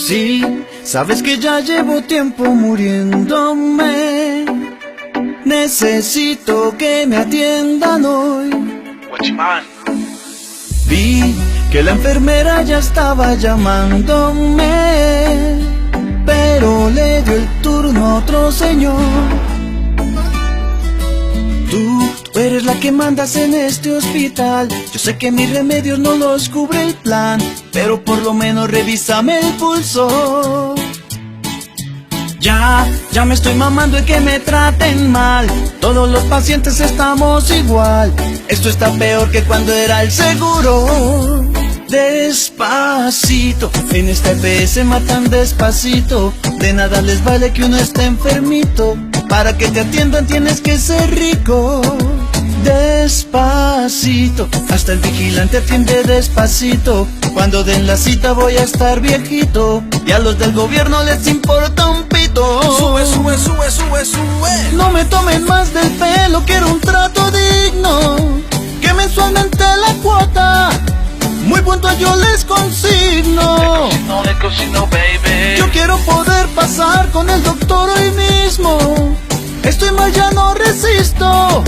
Sí, sabes que ya llevo tiempo muriéndome. Necesito que me atiendan hoy. Guachimán. Vi que la enfermera ya estaba llamándome, pero le dio el turno a otro señor. Tú eres la que mandas en este hospital. Yo sé que mis remedios no los cubre el plan, pero por lo menos revísame el pulso. Ya me estoy mamando de que me traten mal. Todos los pacientes estamos igual. Esto está peor que cuando era el seguro. Despacito, en esta EPS matan despacito. De nada les vale que uno esté enfermito. Para que te atiendan tienes que ser rico. Despacito, hasta el vigilante atiende despacito. Cuando den la cita voy a estar viejito, y a los del gobierno les importa un pito. Sube, sube, sube, sube, sube. No me tomen más del pelo, quiero un trato digno. Que mensualmente la cuota muy puntual yo les consigno. Le cocino, baby. Yo quiero poder pasar con el doctor hoy mismo. Estoy mal, ya no resisto.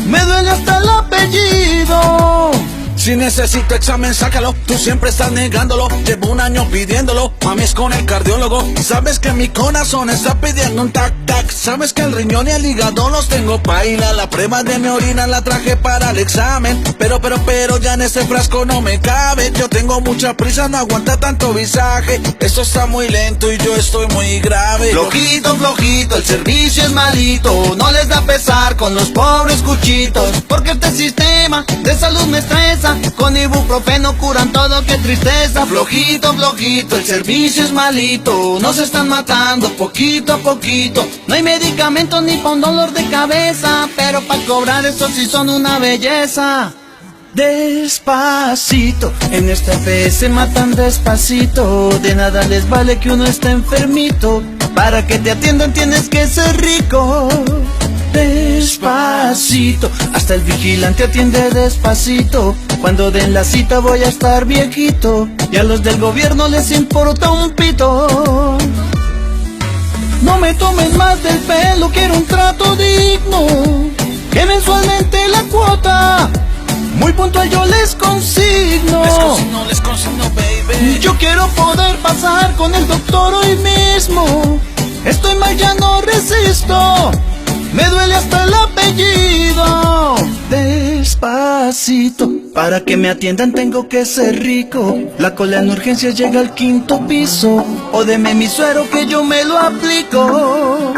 Me duele hasta el apellido. Si necesito examen, sácalo. Tú siempre estás negándolo. Llevo un año pidiéndolo. Mami, es con el cardiólogo. Sabes que mi corazón está pidiendo un tac tac. Sabes que el riñón y el hígado los tengo paila. La prueba de mi orina la traje para el examen. Pero ya en ese frasco no me cabe. Yo tengo mucha prisa, no aguanta tanto visaje. Esto está muy lento y yo estoy muy grave. Flojito, flojito, el servicio es malito. No les da pesar con los pobres cuchitos, porque este sistema de salud me estresa. Con ibuprofeno curan todo, qué tristeza. Flojito, flojito, el servicio es malito. Nos están matando poquito a poquito. No hay medicamentos ni pa' un dolor de cabeza, pero pa' cobrar eso sí son una belleza. Despacito, en esta EPS matan despacito. De nada les vale que uno esté enfermito. Para que te atiendan tienes que ser rico. Despacito, hasta el vigilante atiende despacito. Cuando den la cita voy a estar viejito, y a los del gobierno les importa un pito. No me tomen más del pelo, quiero un trato digno. Que mensualmente la cuota muy puntual yo les consigno. Les consigno, baby. Yo quiero poder pasar con el doctor hoy mismo. Estoy mal, ya no resisto. Me duele hasta el apellido. Despacito, para que me atiendan tengo que ser rico. La cola en urgencias llega al 5º piso. O deme mi suero que yo me lo aplico.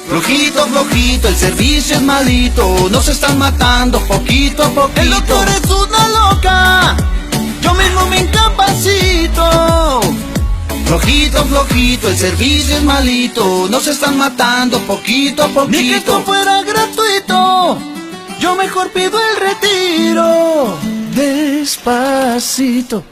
Flojito, flojito, el servicio es malito. Nos están matando poquito a poquito. El doctor es una loca, yo mismo me incapacito. Flojito, flojito, el servicio es malito. Nos están matando poquito a poquito. Ni que esto fuera gratuito, yo mejor pido el retiro. Despacito.